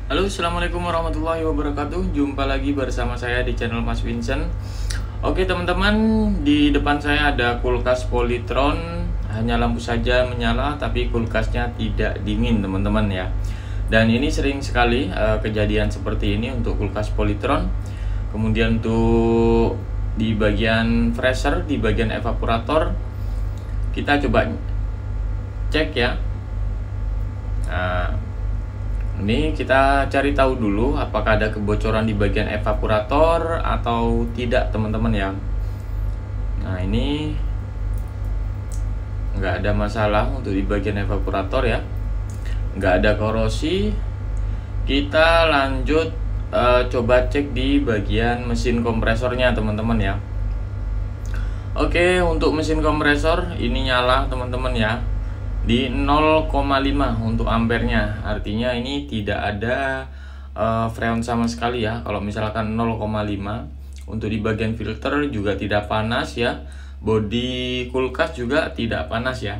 Halo, assalamualaikum warahmatullahi wabarakatuh. Jumpa lagi bersama saya di channel Mas Vincent. Oke teman-teman, di depan saya ada kulkas Polytron. Hanya lampu saja menyala, tapi kulkasnya tidak dingin teman-teman ya. Dan ini sering sekali kejadian seperti ini untuk kulkas Polytron. Kemudian untuk di bagian freezer, di bagian evaporator, kita coba cek ya. Nah, ini kita cari tahu dulu apakah ada kebocoran di bagian evaporator atau tidak teman-teman ya. Nah ini nggak ada masalah untuk di bagian evaporator ya, nggak ada korosi. Kita lanjut coba cek di bagian mesin kompresornya teman-teman ya. Oke, untuk mesin kompresor ini nyala teman-teman ya, di 0,5 untuk ampernya, artinya ini tidak ada freon sama sekali ya. Kalau misalkan 0,5, untuk di bagian filter juga tidak panas ya, bodi kulkas juga tidak panas ya.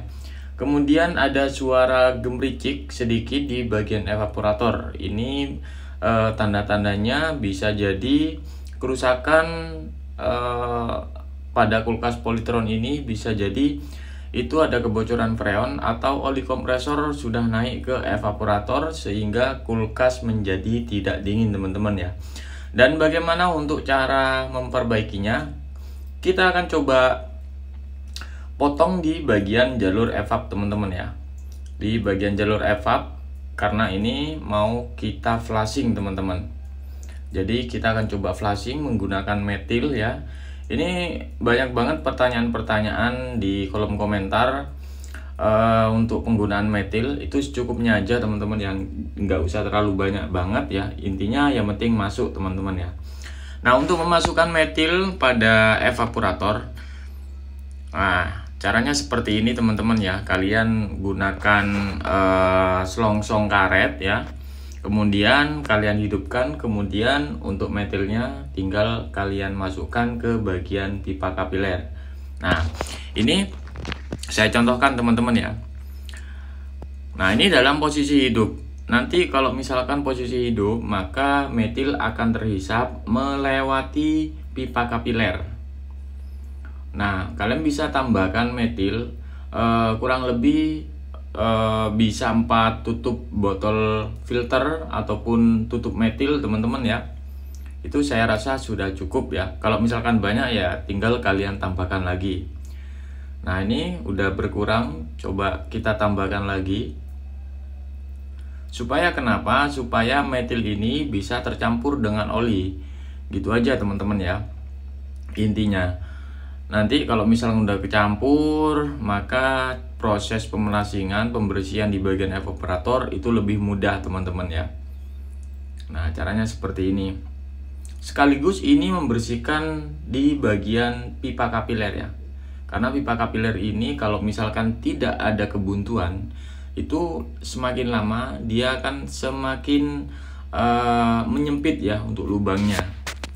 Kemudian ada suara gemericik sedikit di bagian evaporator. Ini tanda-tandanya bisa jadi kerusakan pada kulkas Polytron ini. Bisa jadi itu ada kebocoran freon atau oli kompresor sudah naik ke evaporator sehingga kulkas menjadi tidak dingin teman-teman ya. Dan bagaimana untuk cara memperbaikinya? Kita akan coba potong di bagian jalur evap teman-teman ya. Di bagian jalur evap, karena ini mau kita flashing teman-teman. Jadi kita akan coba flashing menggunakan metil ya. Ini banyak banget pertanyaan-pertanyaan di kolom komentar untuk penggunaan metil. Itu secukupnya aja teman-teman, yang nggak usah terlalu banyak banget ya. Intinya yang penting masuk teman-teman ya. Nah, untuk memasukkan metil pada evaporator, nah caranya seperti ini teman-teman ya. Kalian gunakan selongsong karet ya. Kemudian kalian hidupkan, kemudian untuk metilnya tinggal kalian masukkan ke bagian pipa kapiler. Nah, ini saya contohkan teman-teman ya. Nah, ini dalam posisi hidup. Nanti kalau misalkan posisi hidup, maka metil akan terhisap melewati pipa kapiler. Nah, kalian bisa tambahkan metil kurang lebih bisa 4 tutup botol filter ataupun tutup metil teman-teman ya. Itu saya rasa sudah cukup ya. Kalau misalkan banyak ya tinggal kalian tambahkan lagi. Nah, ini udah berkurang, coba kita tambahkan lagi. Supaya kenapa? Supaya metil ini bisa tercampur dengan oli. Gitu aja teman-teman ya. Intinya nanti kalau misalnya udah kecampur, maka proses pemelasingan, pembersihan di bagian evaporator itu lebih mudah teman-teman ya. Nah, caranya seperti ini. Sekaligus ini membersihkan di bagian pipa kapiler ya. Karena pipa kapiler ini kalau misalkan tidak ada kebuntuan, itu semakin lama dia akan semakin menyempit ya untuk lubangnya.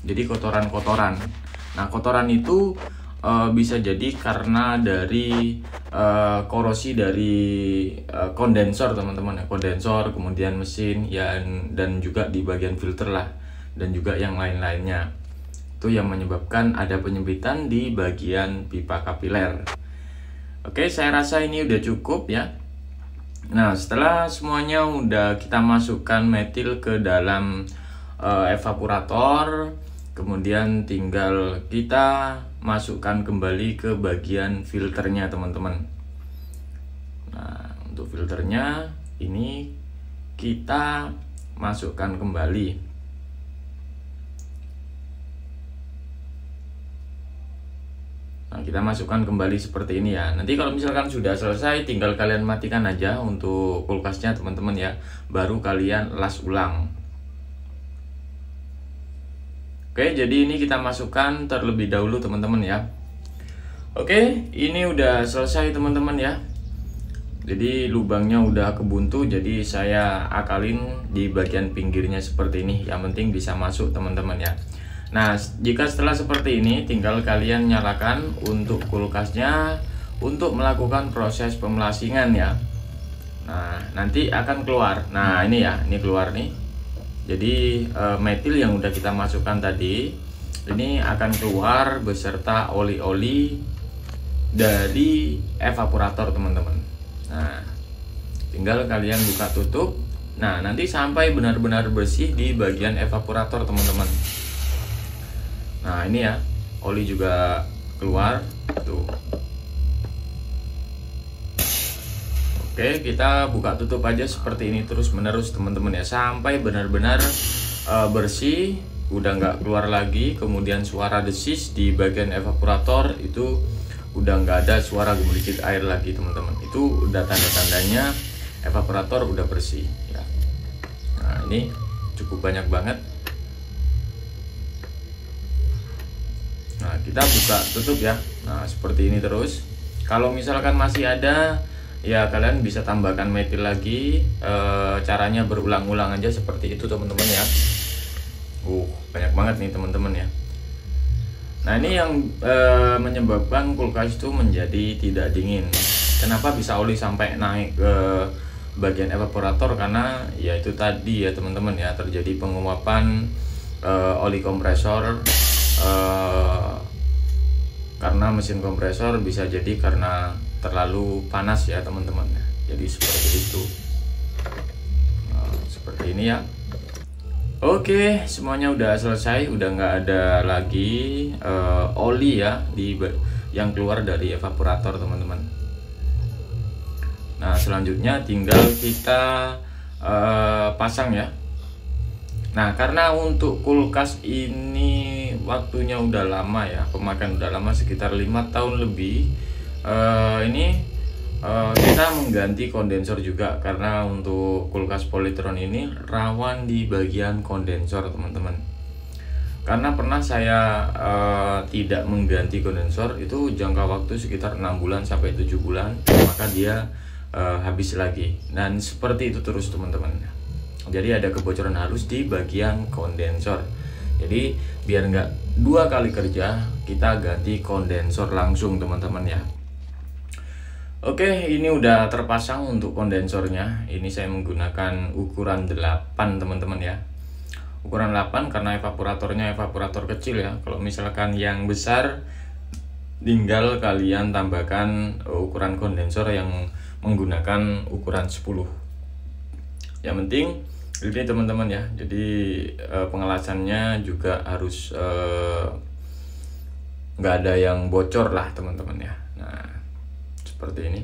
Jadi kotoran-kotoran. Nah, kotoran itu bisa jadi karena dari korosi dari kondensor teman-teman ya, kondensor, kemudian mesin ya, dan juga di bagian filter lah, dan juga yang lain-lainnya. Itu yang menyebabkan ada penyempitan di bagian pipa kapiler. Oke, saya rasa ini udah cukup ya. Nah, setelah semuanya udah kita masukkan metil ke dalam evaporator, kemudian tinggal kita masukkan kembali ke bagian filternya teman-teman. Nah, untuk filternya ini kita masukkan kembali. Nah, kita masukkan kembali seperti ini ya. Nanti kalau misalkan sudah selesai, tinggal kalian matikan aja untuk kulkasnya teman-teman ya. Baru kalian las ulang. Oke, jadi ini kita masukkan terlebih dahulu teman-teman ya. Oke, ini udah selesai teman-teman ya. Jadi lubangnya udah kebuntu, jadi saya akalin di bagian pinggirnya seperti ini. Yang penting bisa masuk teman-teman ya. Nah, jika setelah seperti ini, tinggal kalian nyalakan untuk kulkasnya untuk melakukan proses pemelasingan ya. Nah, nanti akan keluar. Nah, ini ya, ini keluar nih. Jadi metil yang udah kita masukkan tadi ini akan keluar beserta oli-oli dari evaporator teman-teman. Nah, tinggal kalian buka tutup. Nah, nanti sampai benar-benar bersih di bagian evaporator teman-teman. Nah, ini ya, oli juga keluar tuh. Oke, kita buka tutup aja seperti ini terus menerus teman-teman ya, sampai benar-benar bersih, udah nggak keluar lagi. Kemudian suara desis di bagian evaporator itu udah nggak ada suara gemericik air lagi teman-teman. Itu udah tanda-tandanya evaporator udah bersih ya. Nah, ini cukup banyak banget. Nah, kita buka tutup ya. Nah, seperti ini terus. Kalau misalkan masih ada, ya kalian bisa tambahkan metil lagi. Caranya berulang-ulang aja seperti itu teman-teman ya. Banyak banget nih teman-teman ya. Nah, ini yang menyebabkan kulkas itu menjadi tidak dingin. Kenapa bisa oli sampai naik ke bagian evaporator? Karena ya itu tadi ya teman-teman ya, terjadi penguapan oli kompresor. Karena mesin kompresor bisa jadi karena terlalu panas ya teman-teman. Jadi seperti itu. Seperti ini ya. Oke, semuanya udah selesai, udah nggak ada lagi oli ya yang keluar dari evaporator teman-teman. Nah, selanjutnya tinggal kita pasang ya. Nah, karena untuk kulkas ini waktunya udah lama ya, pemakaian udah lama sekitar 5 tahun lebih. Kita mengganti kondensor juga, karena untuk kulkas Polytron ini rawan di bagian kondensor teman-teman. Karena pernah saya tidak mengganti kondensor, itu jangka waktu sekitar 6 bulan sampai 7 bulan, maka dia habis lagi. Dan seperti itu terus teman-teman. Jadi ada kebocoran halus di bagian kondensor. Jadi biar nggak 2 kali kerja, kita ganti kondensor langsung teman-teman ya. Oke, ini udah terpasang untuk kondensornya. Ini saya menggunakan ukuran 8 teman-teman ya. Ukuran 8 karena evaporatornya evaporator kecil ya. Kalau misalkan yang besar, tinggal kalian tambahkan ukuran kondensor yang menggunakan ukuran 10. Yang penting ini teman-teman ya. Jadi pengelasannya juga harus nggak ada yang bocor lah teman-teman ya. Nah, seperti ini.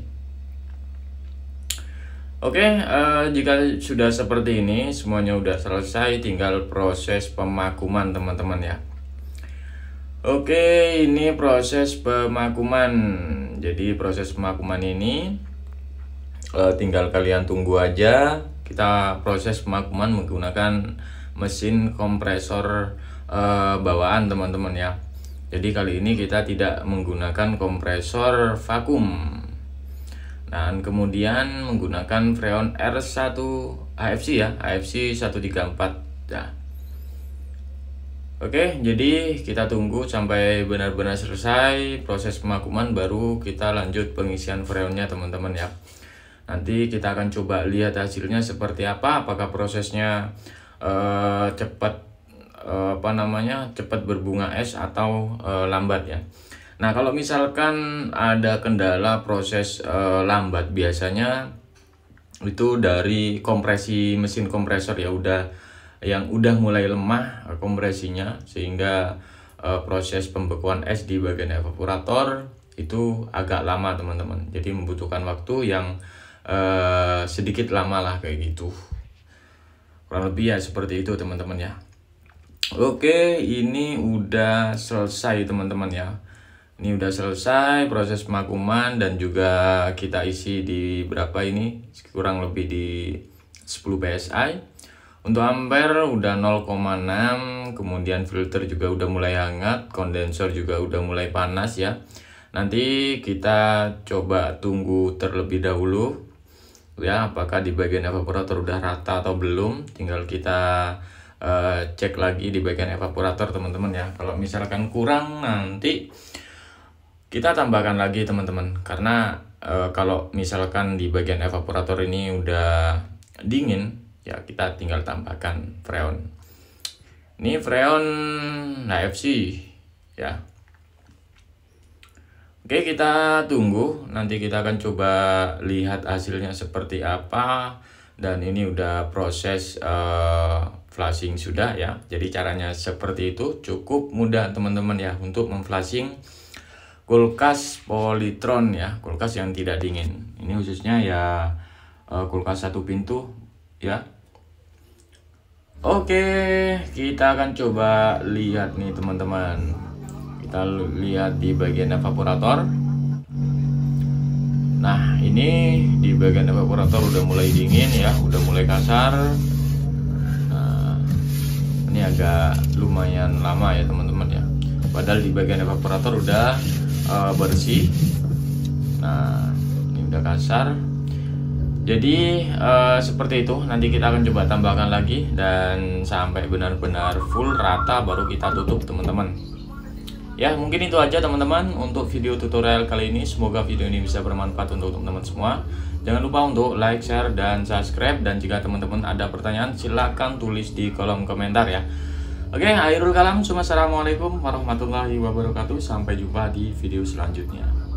Oke, jika sudah seperti ini, semuanya udah selesai, tinggal proses pemakuman teman-teman ya. Oke, ini proses pemakuman. Jadi proses pemakuman ini tinggal kalian tunggu aja. Kita proses pemakuman menggunakan mesin kompresor bawaan teman-teman ya. Jadi kali ini kita tidak menggunakan kompresor vakum. Dan kemudian menggunakan freon R1 AFC ya, AFC 134 ya. Oke, jadi kita tunggu sampai benar-benar selesai proses pemakuman, baru kita lanjut pengisian freonnya teman-teman ya. Nanti kita akan coba lihat hasilnya seperti apa, apakah prosesnya cepat cepat berbunga es atau lambat ya. Nah, kalau misalkan ada kendala proses lambat, biasanya itu dari kompresi mesin kompresor ya, udah mulai lemah kompresinya, sehingga proses pembekuan es di bagian evaporator itu agak lama teman-teman. Jadi membutuhkan waktu yang sedikit lama lah kayak gitu. Kurang lebih ya seperti itu teman-teman ya. Oke, ini udah selesai teman-teman ya. Ini udah selesai proses pemakuman, dan juga kita isi di berapa ini, kurang lebih di 10 psi. Untuk ampere udah 0,6, kemudian filter juga udah mulai hangat, kondensor juga udah mulai panas ya. Nanti kita coba tunggu terlebih dahulu ya, apakah di bagian evaporator udah rata atau belum. Tinggal kita cek lagi di bagian evaporator teman-teman ya. Kalau misalkan kurang, nanti kita tambahkan lagi teman-teman, karena kalau misalkan di bagian evaporator ini udah dingin Ya, kita tinggal tambahkan freon. Ini freon HFC ya. Oke, kita tunggu. Nanti kita akan coba lihat hasilnya seperti apa. Dan ini udah proses flashing sudah ya. Jadi caranya seperti itu, cukup mudah teman-teman ya untuk memflashing kulkas Polytron ya, kulkas yang tidak dingin. Ini khususnya ya kulkas satu pintu ya. Oke, kita akan coba lihat nih teman-teman. Kita lihat di bagian evaporator. Nah, ini di bagian evaporator udah mulai dingin ya, udah mulai kasar. Nah, ini agak lumayan lama ya teman-teman ya. Padahal di bagian evaporator udah bersih. Nah, ini udah kasar. Jadi seperti itu. Nanti kita akan coba tambahkan lagi dan sampai benar-benar full rata baru kita tutup teman-teman. Ya, mungkin itu aja teman-teman untuk video tutorial kali ini. Semoga video ini bisa bermanfaat untuk teman-teman semua. Jangan lupa untuk like, share, dan subscribe. Dan jika teman-teman ada pertanyaan, silahkan tulis di kolom komentar ya. Oke, akhirul kalam. Assalamualaikum warahmatullahi wabarakatuh. Sampai jumpa di video selanjutnya.